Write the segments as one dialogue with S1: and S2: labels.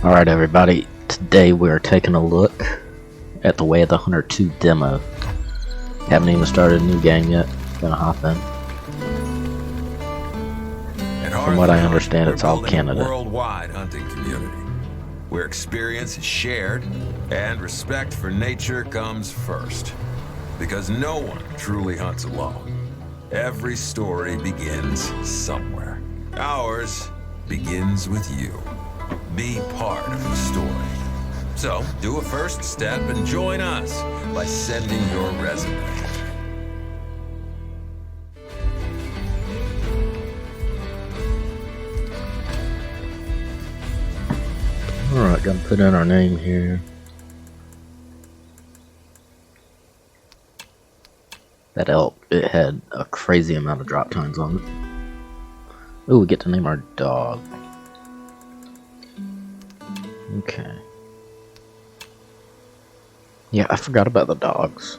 S1: Alright everybody, today we're taking a look at the Way of the Hunter 2 demo. Haven't even started a new game yet, gonna hop in. From what I understand, it's all Canada.
S2: Worldwide hunting community, where experience is shared and respect for nature comes first. Because no one truly hunts alone. Every story begins somewhere. Ours begins with you. Be part of the story. So, do a first step and join us by sending your resume.
S1: Alright, gonna put in our name here. That elk, it had a crazy amount of drop tines on it. Ooh, we get to name our dog. Okay. Yeah, I forgot about the dogs.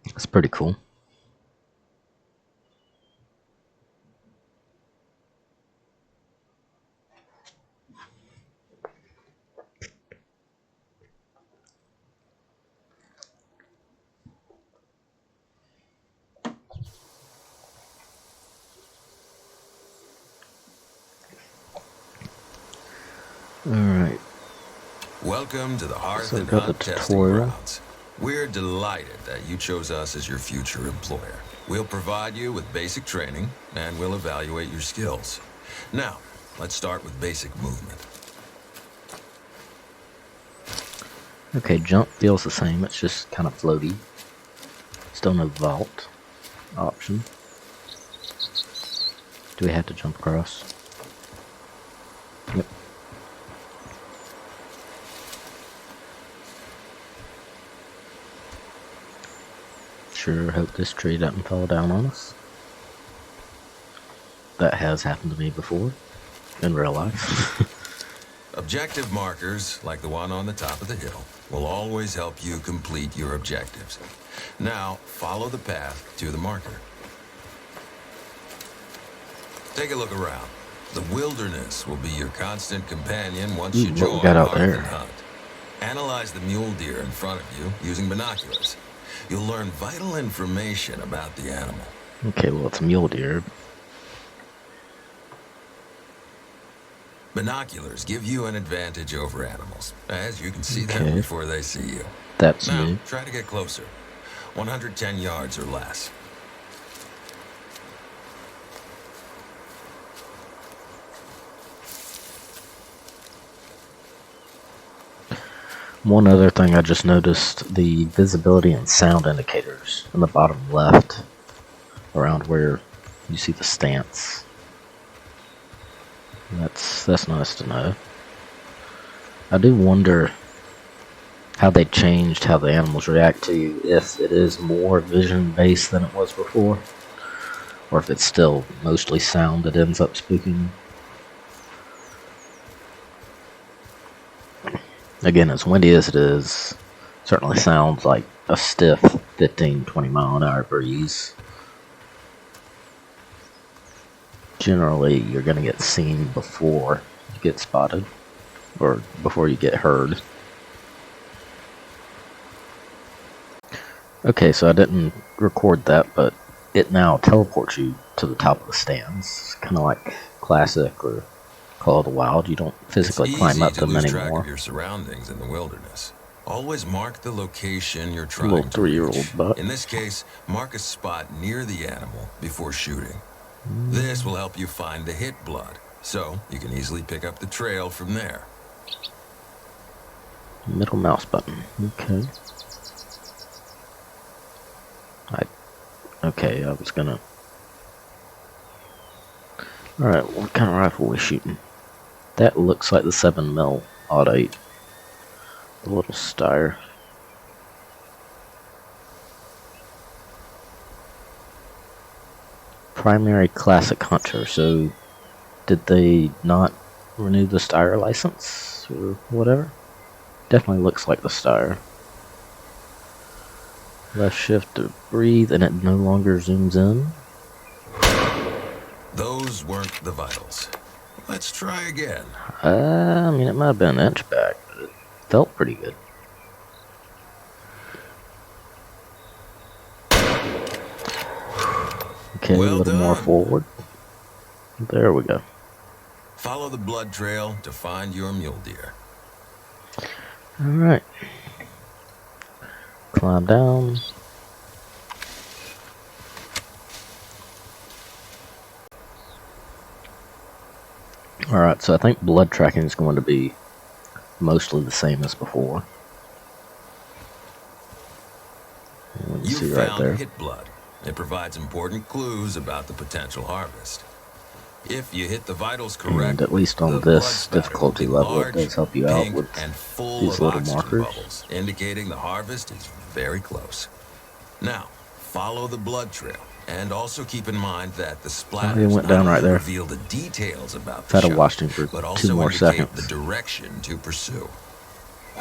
S1: It's pretty cool. Alright.
S2: Welcome to the Hearth
S1: So
S2: and
S1: got the
S2: Hunt testing
S1: tutorial.
S2: grounds. We're delighted that you chose us as your future employer. We'll provide you with basic training, and we'll evaluate your skills. Now, let's start with basic movement.
S1: Okay, jump feels the same, it's just kind of floaty. Still no vault option. Do we have to jump across? Yep. Sure hope this tree doesn't fall down on us. That has happened to me before, in real life.
S2: Objective markers, like the one on the top of the hill, will always help you complete your objectives. Now, follow the path to the marker. Take a look around. The wilderness will be your constant companion once you join
S1: what we got out
S2: Hearth
S1: there?
S2: and Hunt. Analyze the mule deer in front of you using binoculars. You'll learn vital information about the animal.
S1: Okay, well it's a mule deer.
S2: Binoculars give you an advantage over animals, as you can see them before they see you.
S1: That's
S2: Now,
S1: new.
S2: try to get closer. 110 yards or less.
S1: One other thing I just noticed, the visibility and sound indicators in the bottom left, around where you see the stance. That's nice to know. I do wonder how they changed how the animals react to you, if it is more vision based than it was before, or if it's still mostly sound that ends up spooking. Again, as windy as it is, certainly sounds like a stiff 15-20 mile an hour breeze. Generally, you're going to get seen before you get spotted, or before you get heard. Okay, so I didn't record that, but it now teleports you to the top of the stands. Kind of like Classic or Call of the Wild. You don't physically climb up them
S2: It's easy to lose track
S1: anymore.
S2: of your surroundings in the wilderness. Always mark the location you're
S1: A
S2: trying
S1: little
S2: to reach.
S1: 3-year-old buck.
S2: In this case, mark a spot near the animal before shooting. This will help you find the hit blood, so you can easily pick up the trail from there.
S1: Middle mouse button. Okay. Okay, I was gonna... Alright, what kind of rifle are we shooting? That looks like the 7mm Odd 8. The little Steyr. Primary Classic Hunter, so did they not renew the Steyr license or whatever? Definitely looks like the Steyr. Left shift to breathe, and it no longer zooms in.
S2: Those weren't the vitals. Let's try again.
S1: I mean, it might have been an inch back, but it felt pretty good. Okay,
S2: Well
S1: a little more
S2: done.
S1: forward. There we go.
S2: Follow the blood trail to find your mule deer.
S1: Alright. Climb down. Alright, so I think blood tracking is going to be mostly the same as before. You see right there.
S2: Hit blood. It provides important clues about the potential harvest. If you hit the vitals correct,
S1: And at least on this difficulty level, it does help you out with these little markers.
S2: Bubbles, indicating the harvest is very close. Now, follow the blood trail, and also keep in mind that the splatters
S1: went down right there.
S2: reveal the details about the
S1: I'd have
S2: shot,
S1: watched him for
S2: but
S1: 2
S2: also
S1: more
S2: indicate
S1: seconds.
S2: the direction to pursue.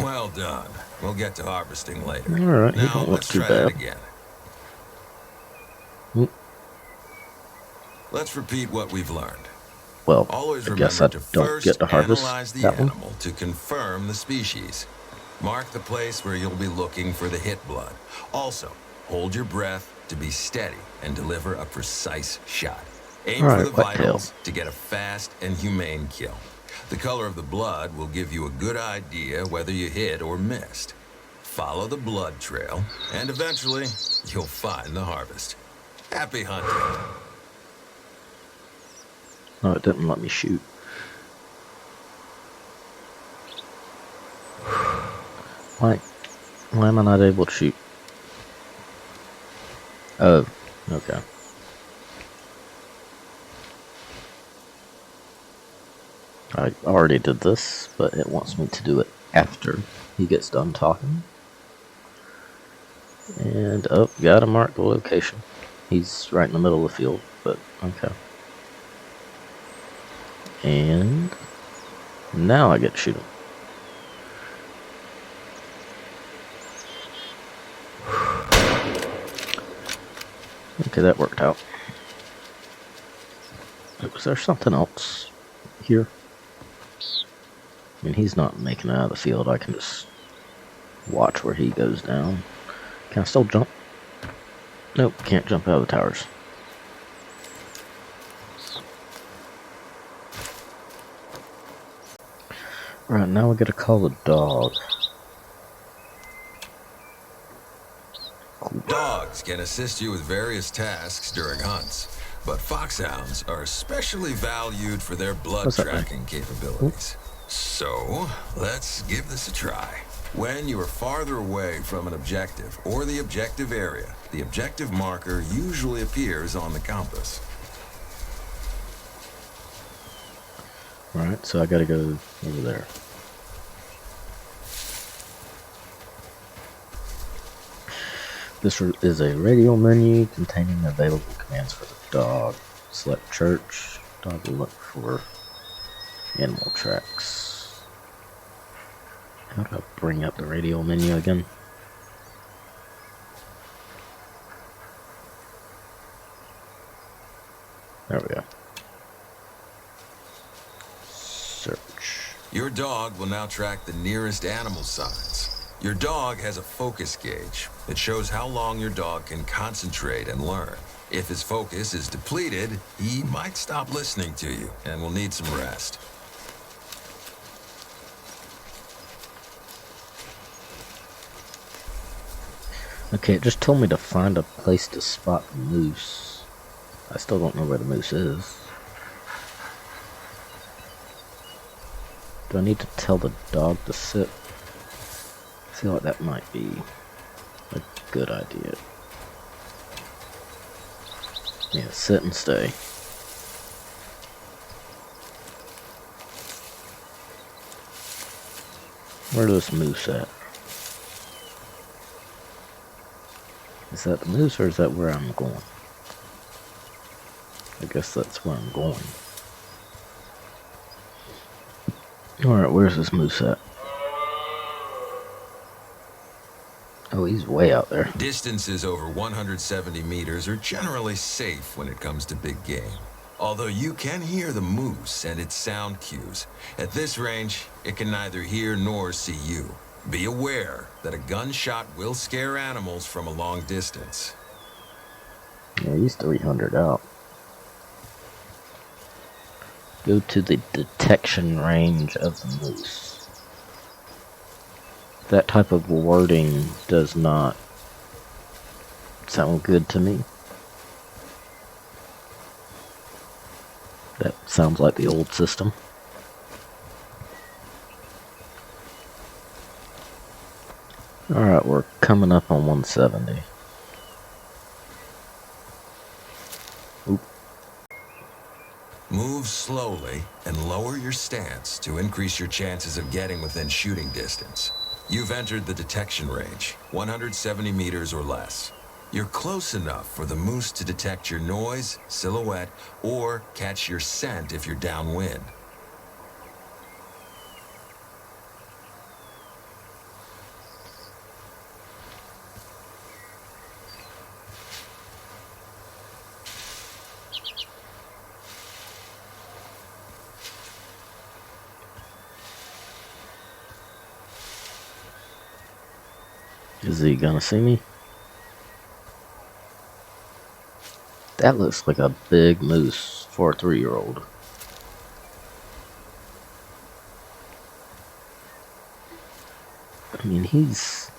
S2: Well done. We'll get to harvesting later.
S1: Alright, he
S2: now
S1: don't look
S2: let's
S1: too
S2: try
S1: bad.
S2: that again. Let's repeat what we've learned.
S1: Well,
S2: Always
S1: I guess I
S2: remember to
S1: don't
S2: first
S1: get to harvest
S2: analyze the
S1: that one.
S2: animal to confirm the species. Mark the place where you'll be looking for the hit blood. Also, hold your breath to be steady and deliver a precise shot. Aim for the vitals to get a fast and humane kill. The color of the blood will give you a good idea whether you hit or missed. Follow the blood trail, and eventually, you'll find the harvest. Happy hunting.
S1: No, it didn't let me shoot. Why am I not able to shoot? Oh, okay. I already did this, but it wants me to do it after he gets done talking. And, oh, gotta mark the location. He's right in the middle of the field, but okay. And now I get to shoot him. Okay, that worked out. Was there something else here? I mean, he's not making it out of the field. I can just watch where he goes down. Can I still jump? Nope, can't jump out of the towers. Right, now we gotta call the dog. Cool.
S2: Dogs can assist you with various tasks during hunts, but foxhounds are especially valued for their blood tracking capabilities. So, let's give this a try. When you are farther away from an objective or the objective area, the objective marker usually appears on the compass.
S1: Alright, so I gotta go over there. This is a radio menu containing available commands for the dog. Select church. Dog will look for animal tracks. How do I bring up the radio menu again? There we go. Search.
S2: Your dog will now track the nearest animal signs. Your dog has a focus gauge. It shows how long your dog can concentrate and learn. If his focus is depleted, he might stop listening to you and will need some rest.
S1: Okay, it just told me to find a place to spot the moose. I still don't know where the moose is. Do I need to tell the dog to sit? I feel like that might be a good idea. Yeah, sit and stay. Where's this moose at? Is that the moose or is that where I'm going? I guess that's where I'm going. Alright, where's this moose at? Oh, he's way out there.
S2: Distances over 170 meters are generally safe when it comes to big game. Although you can hear the moose and its sound cues, at this range, it can neither hear nor see you. Be aware that a gunshot will scare animals from a long distance.
S1: Yeah, he's 300 out. Go to the detection range of the moose. That type of wording does not sound good to me. That sounds like the old system. Alright, we're coming up on 170. Oop.
S2: Move slowly and lower your stance to increase your chances of getting within shooting distance. You've entered the detection range, 170 meters or less. You're close enough for the moose to detect your noise, silhouette, or catch your scent if you're downwind.
S1: Is he gonna see me? That looks like a big moose for a 3-year-old. I mean, he's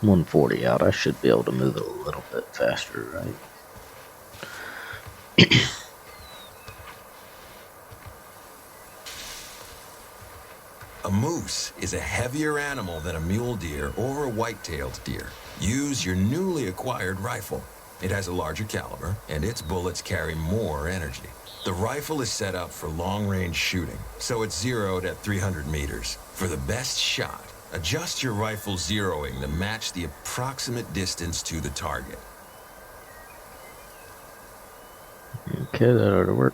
S1: 140 out. I should be able to move it a little bit faster, right?
S2: A moose is a heavier animal than a mule deer or a white-tailed deer. Use your newly acquired rifle. It has a larger caliber, and its bullets carry more energy. The rifle is set up for long-range shooting, so it's zeroed at 300 meters. For the best shot, adjust your rifle zeroing to match the approximate distance to the target.
S1: Okay, that ought to work.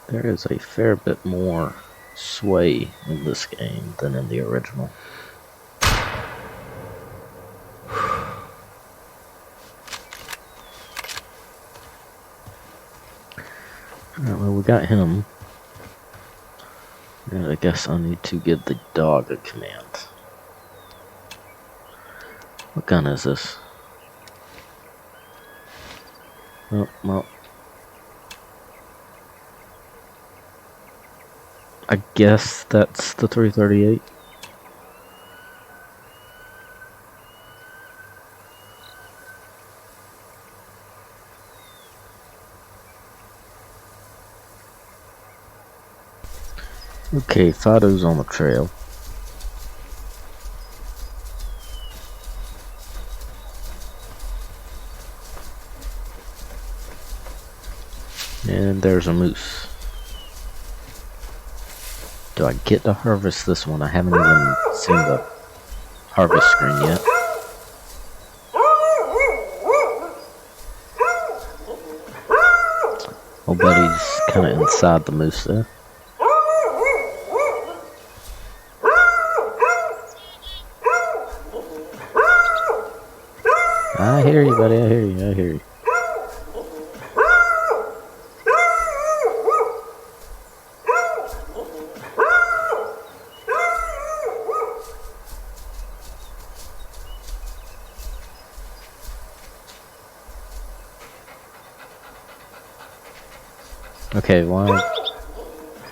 S1: There is a fair bit more sway in this game than in the original. Alright, well, we got him. And I guess I need to give the dog a command. What gun is this? Oh, well. I guess that's the 338. Okay, Fido's on the trail. And there's a moose. Do I get to harvest this one? I haven't even seen the harvest screen yet. Oh, buddy's kind of inside the moose there. I hear you, buddy. I hear you. I hear you. Okay, why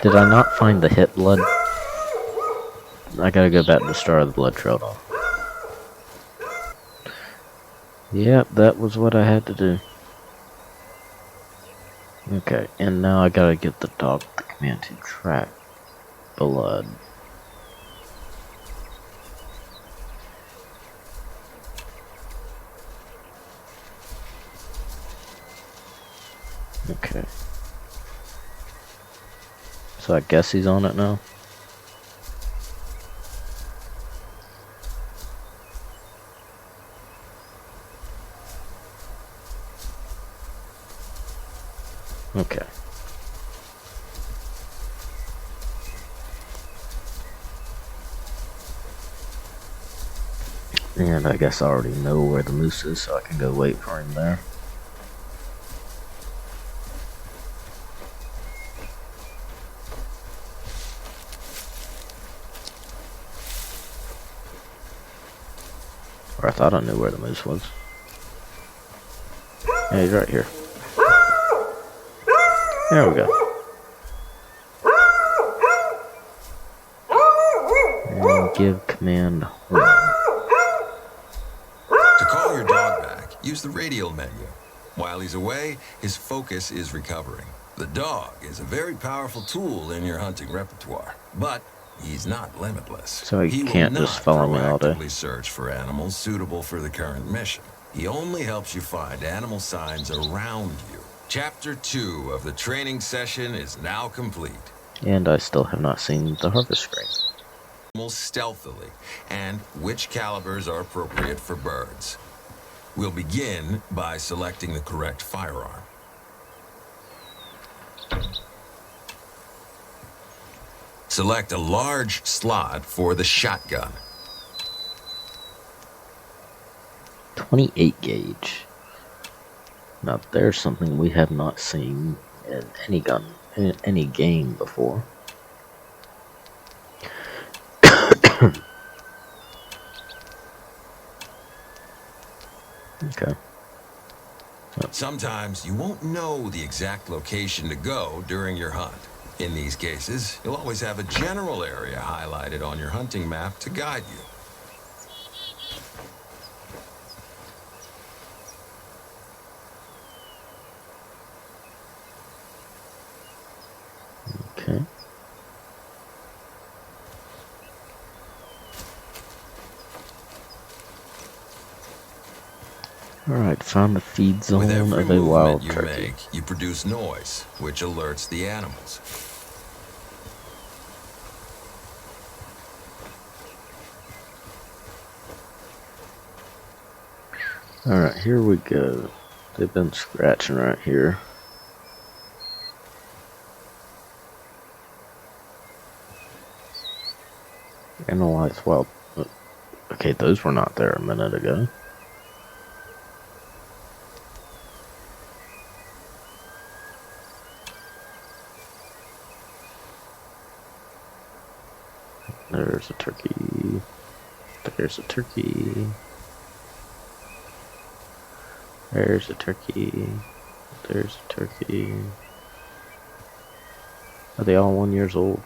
S1: did I not find the hit blood? I gotta go back to the start of the blood trail though. Yep, that was what I had to do. Okay, and now I gotta get the dog the command to track blood. Okay. So I guess he's on it now. Okay. And I guess I already know where the moose is, so I can go wait for him there. Or I thought I knew where the moose was. Yeah, he's right here. There we go. And give command home.
S2: To call your dog back, use the radial menu. While he's away, his focus is recovering. The dog is a very powerful tool in your hunting repertoire, but he's not limitless.
S1: So he can't just follow me all day.
S2: He will not proactively search for animals suitable for the current mission. He only helps you find animal signs around you. Chapter 2 of the training session is now complete.
S1: And I still have not seen the harvest screen.
S2: Stealthily, and which calibers are appropriate for birds. We'll begin by selecting the correct firearm. Select a large slot for the shotgun.
S1: 28 gauge. Now there's something we have not seen in any gun, in any game before. Okay.
S2: Sometimes you won't know the exact location to go during your hunt. In these cases, you'll always have a general area highlighted on your hunting map to guide you.
S1: Okay. Alright, found the feed zone
S2: With every
S1: of a wild
S2: movement you
S1: turkey.
S2: make, you produce noise, which alerts the animals.
S1: Alright, here we go. They've been scratching right here. Analyze wild. Okay, those were not there a minute ago. There's a turkey. There's a turkey. There's a turkey. There's a turkey. Are they all 1 year old?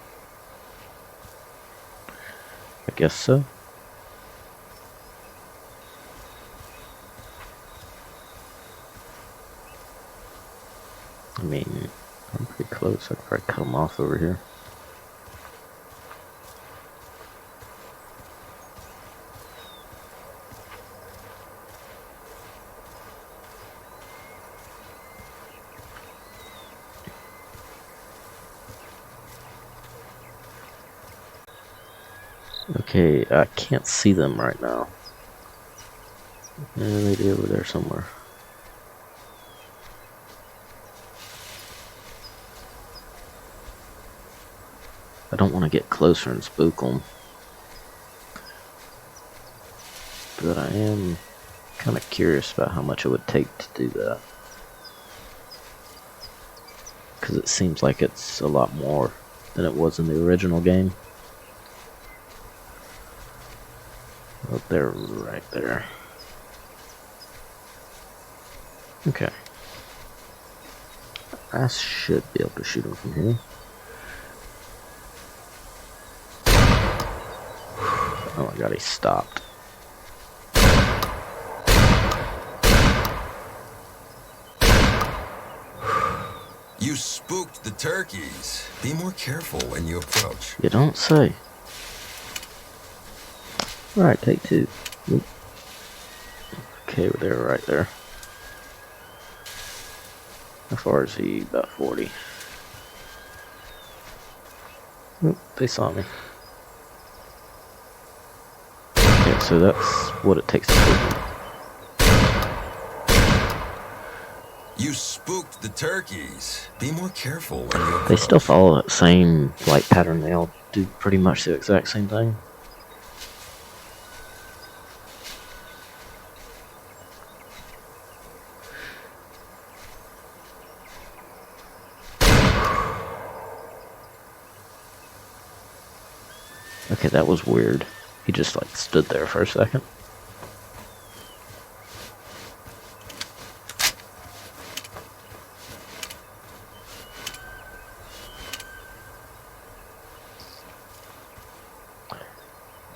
S1: I guess so. I mean, I'm pretty close. I could probably cut them off over here. Okay, I can't see them right now. Maybe over there somewhere. I don't want to get closer and spook them. But I am kind of curious about how much it would take to do that. Because it seems like it's a lot more than it was in the original game. Oh, they're right there. Okay. I should be able to shoot them from here. Oh my god, he stopped.
S2: You spooked the turkeys. Be more careful when you approach.
S1: You don't say. Alright, take two. Oop. Okay, they're right there. How far is he? About 40. Oop, they saw me. Yeah, so that's what it takes to spook them.
S2: You spooked the turkeys. Be more careful when you approach.
S1: They still follow that same flight pattern. They all do pretty much the exact same thing. Okay, that was weird. He just like stood there for a second.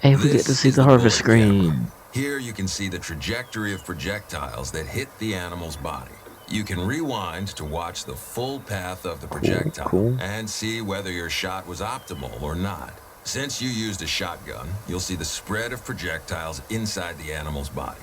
S1: Hey, we get to
S2: This
S1: see
S2: is
S1: the
S2: the
S1: harvest
S2: bullet camera.
S1: screen.
S2: Here you can see the trajectory of projectiles that hit the animal's body. You can rewind to watch the full path of the projectile
S1: Cool.
S2: and see whether your shot was optimal or not. Since you used a shotgun, you'll see the spread of projectiles inside the animal's body.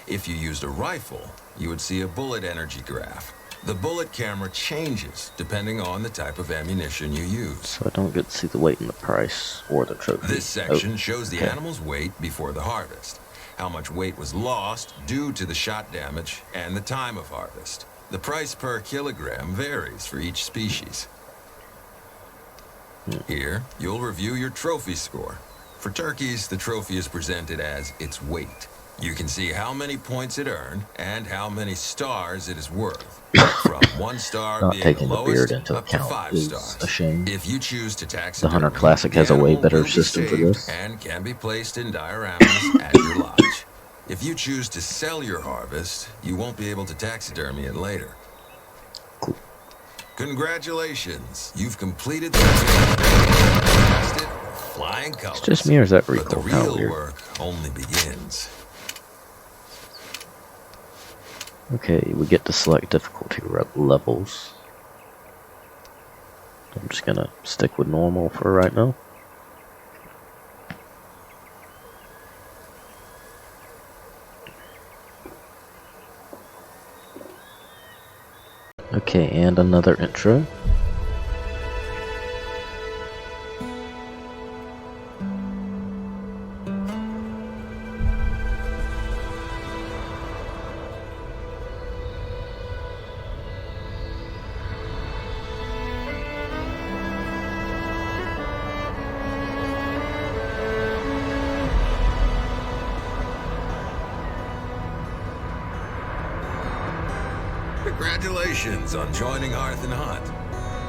S2: If you used a rifle, you would see a bullet energy graph. The bullet camera changes depending on the type of ammunition you use.
S1: So I don't get to see the weight and the price or the trophy.
S2: This section shows the animal's weight before the harvest, how much weight was lost due to the shot damage, and the time of harvest. The price per kilogram varies for each species. Here, you'll review your trophy score. For turkeys, the trophy is presented as its weight. You can see how many points it earned and how many stars it is worth. From 1 star
S1: Not
S2: being
S1: taking
S2: the
S1: the beard
S2: lowest
S1: into
S2: up to
S1: account
S2: 5
S1: is
S2: stars.
S1: a shame.
S2: If you choose to
S1: The
S2: taxidermy,
S1: Hunter Classic has a way better system for this.
S2: and can be placed in dioramas at your lodge. If you choose to sell your harvest, you won't be able to taxidermy it later.
S1: Cool.
S2: Congratulations, you've completed the mission. Flying colors.
S1: It's just me, or is that
S2: But the
S1: recoil? Kinda
S2: real
S1: weird.
S2: work only begins.
S1: Okay, we get to select difficulty levels. I'm just gonna stick with normal for right now. Okay, and another intro.
S2: Congratulations on joining Hearth and Hunt.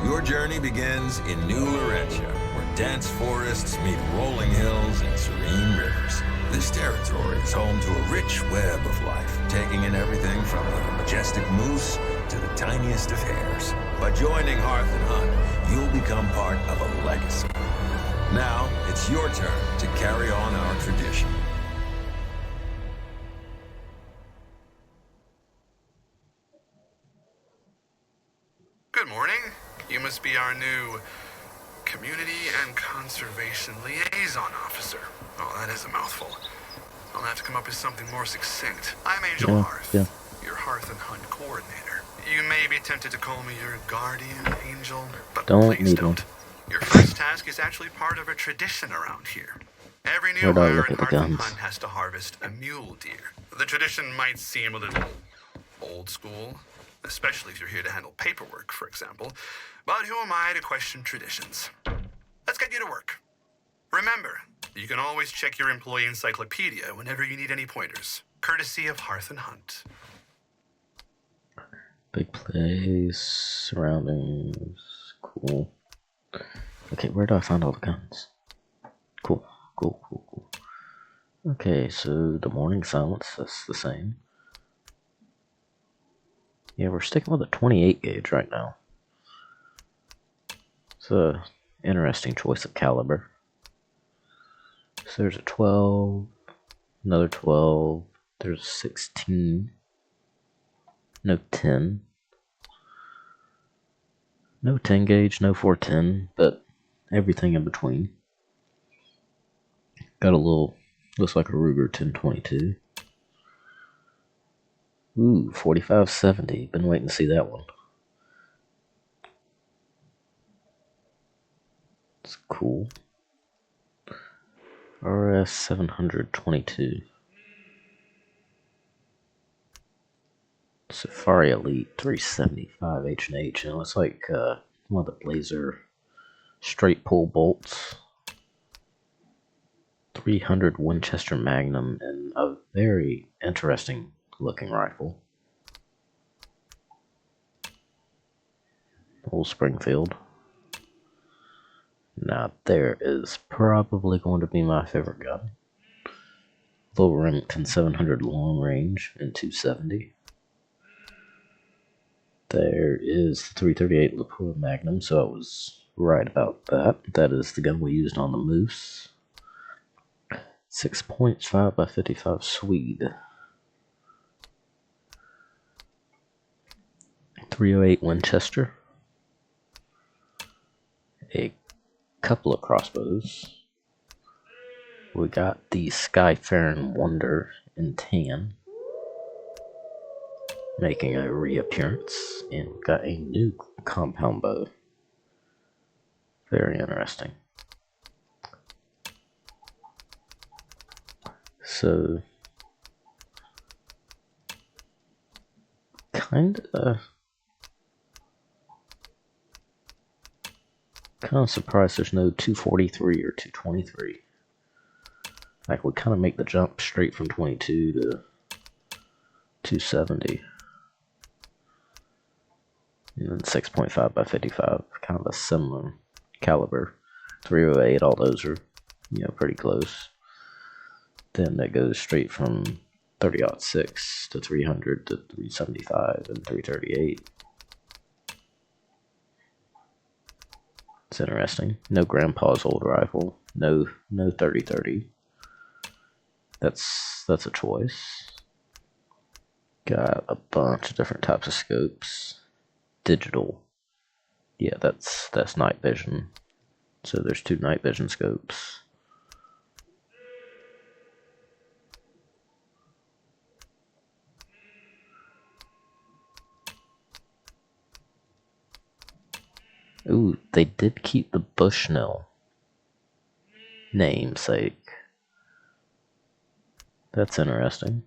S2: Your journey begins in New Laurentia, where dense forests meet rolling hills and serene rivers. This territory is home to a rich web of life, taking in everything from the majestic moose to the tiniest of hares. By joining Hearth and Hunt, you'll become part of a legacy. Now, it's your turn to carry on our tradition.
S3: Good morning. You must be our new Community and Conservation Liaison Officer. Oh, that is a mouthful. I'll have to come up with something more succinct. I'm Angel Hearth, your Hearth and Hunt coordinator. You may be tempted to call me your guardian angel, but please don't. Your first task is actually part of a tradition around here. Every new hire in Hearth and Hunt has to harvest a mule deer. The tradition might seem a little old school, especially if you're here to handle paperwork, for example. But who am I to question traditions? Let's get you to work. Remember, you can always check your employee encyclopedia whenever you need any pointers, courtesy of Hearth and Hunt.
S1: Big place, surroundings, cool. Okay, where do I find all the guns? Cool. Okay, so the morning silence, that's the same. Yeah, we're sticking with a 28 gauge right now. It's a interesting choice of caliber. So there's a 12, another 12, there's a 16, no 10. No 10 gauge, no 410, but everything in between. Got a little, looks like a Ruger 1022. Ooh, 4570. Been waiting to see that one. It's cool. RS 722. Safari Elite 375 H&H. And it looks like one of the Blazer straight pull bolts. 300 Winchester Magnum, and a very interesting looking rifle. Old Springfield. Now there is probably going to be my favorite gun. Low Remington 700 long range and 270. There is the 338 Lapua Magnum, so I was right about that. That is the gun we used on the Moose. 6.5 by 55 Swede. 308 Winchester. A couple of crossbows. We got the Skyfaring Wonder in tan, making a reappearance, and we got a new compound bow. Very interesting. So, kind of surprised there's no 243 or 223. Like, we kind of make the jump straight from 22 to 270. And then 6.5 by 55, kind of a similar caliber. 308, all those are, pretty close. Then that goes straight from 30-06 to 300 to 375 and 338. It's interesting. No grandpa's old rifle. No 30-30. That's a choice. Got a bunch of different types of scopes. Digital. Yeah, that's night vision. So there's 2 night vision scopes. Ooh, they did keep the Bushnell namesake. That's interesting.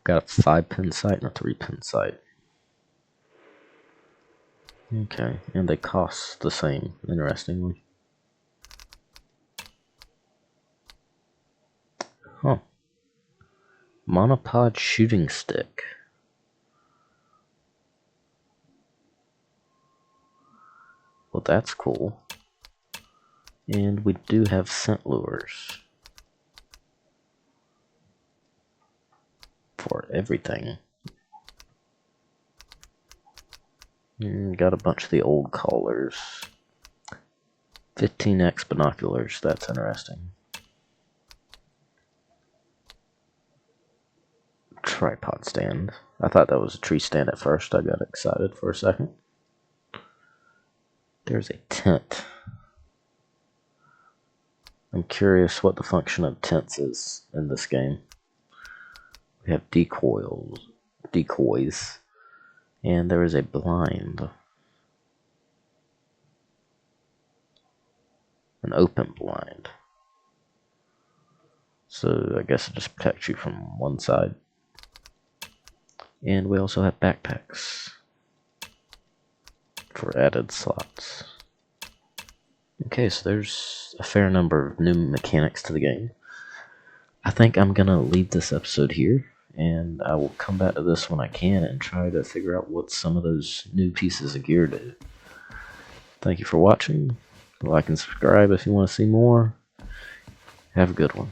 S1: Got a 5-pin sight and a 3-pin sight. Okay, and they cost the same, interestingly. Huh. Monopod shooting stick. Well, that's cool. And we do have scent lures. For everything. Got a bunch of the old collars. 15x binoculars, that's interesting. Tripod stand. I thought that was a tree stand at first. I got excited for a second. There's a tent. I'm curious what the function of tents is in this game. We have decoys, and there is a blind. An open blind. So I guess it just protects you from one side. And we also have backpacks for added slots. Okay, so there's a fair number of new mechanics to the game. I think I'm gonna leave this episode here, and I will come back to this when I can and try to figure out what some of those new pieces of gear do. Thank you for watching. Like and subscribe if you want to see more. Have a good one.